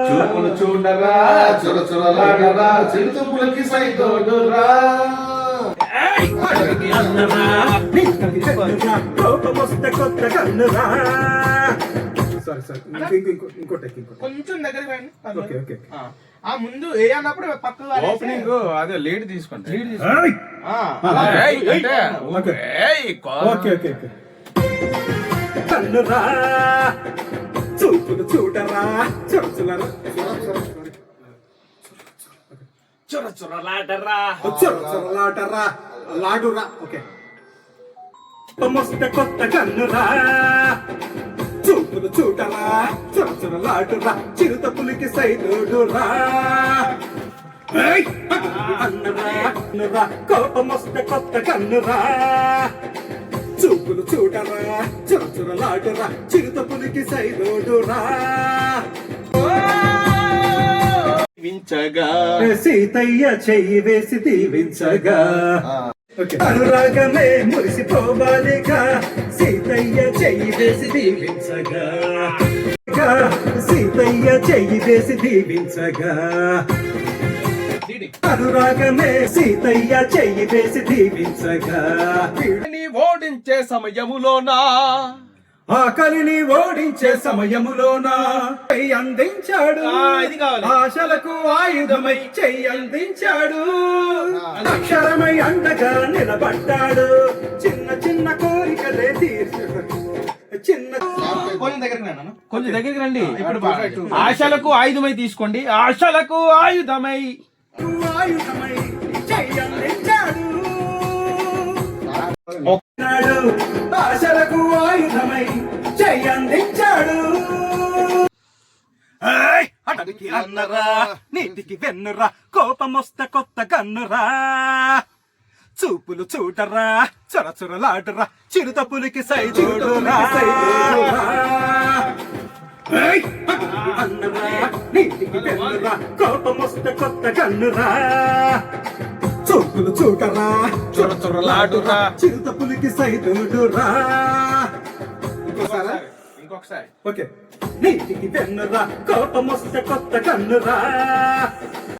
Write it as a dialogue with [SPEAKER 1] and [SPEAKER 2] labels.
[SPEAKER 1] చూపులు చూడరా చురచురలాడరా చిరుతుపులకి సైతోడురా
[SPEAKER 2] కొంచెం దగ్గరికి రండి.
[SPEAKER 1] ఓకే ఓకే
[SPEAKER 2] ఆ ముందు ఏ అన్నప్పుడు పక్కన
[SPEAKER 3] ఓపెనింగ్ అదే లీడ్ తీసుకుంటా
[SPEAKER 1] ఓకే ఓకే ఓకే
[SPEAKER 4] కన్నురా చూపులు చూడరా చురచులరా
[SPEAKER 3] చురచురలాడరా
[SPEAKER 4] చురచురలాడరా లాడురా ఓకే మస్తు కొత్త కన్నురా చూపులు చూడరా చురచురలాడురా చిరుత పులికి సైదుడురా అన్నరా కోపమొస్తే కొత్త కన్నురా చూపులు చూడరా చురచురలాడురా చిరుత పులికి సైదుడురా
[SPEAKER 3] వించగా
[SPEAKER 4] సీతయ్య చెయ్యి వేసి దీవించగా అనురాగమే మురిసిపోవాలిగా సీతయ్య చెయ్యి వేసి దీవించగా సీతయ్య చెయ్యి వేసి దీవించగా అనురాగమే సీతయ్య చెయ్యి వేసి దీవించగా
[SPEAKER 3] ఓడించే సమయములోనా
[SPEAKER 4] ఆకలిని ఓడించే సమయములోన చెయ్యి అందించాడు ఆశలకు ఆయుధమై చెయ్యి అందించాడు అక్షరమై అండగా నిలబడ్డాడు చిన్న చిన్న కోరికలే తీర్చాడు చిన్న
[SPEAKER 2] కొంచెం దగ్గరికి రండి.
[SPEAKER 3] కొంచెం దగ్గరికి రండి. ఇప్పుడు ఆశలకు ఆయుధమై తీసుకోండి. ఆశలకు ఆయుధమై
[SPEAKER 4] ఆయుధమై చెయ్యి అందించాడు ఆశలకు ఆయుధమై చెయ్యి అందించాడు అటవికి అన్నరా నీటికి వెన్నురా కోపమొస్త కొత్త కన్నురా చూపులు చూడరా చొరచొరలాడరా చిరుత పులికి సైదుడురా అన్నరా నీటికి వెన్నురా కోపమొస్త కొత్త కన్నురా చూపులు చూడరా
[SPEAKER 3] చురచురలాడురా
[SPEAKER 4] చిరుత పులికి సైదుడురా
[SPEAKER 3] ఇంకొకసారి
[SPEAKER 4] ఓకే నీటికి వెన్నురా కోపమొస్తే కొత్త కన్నురా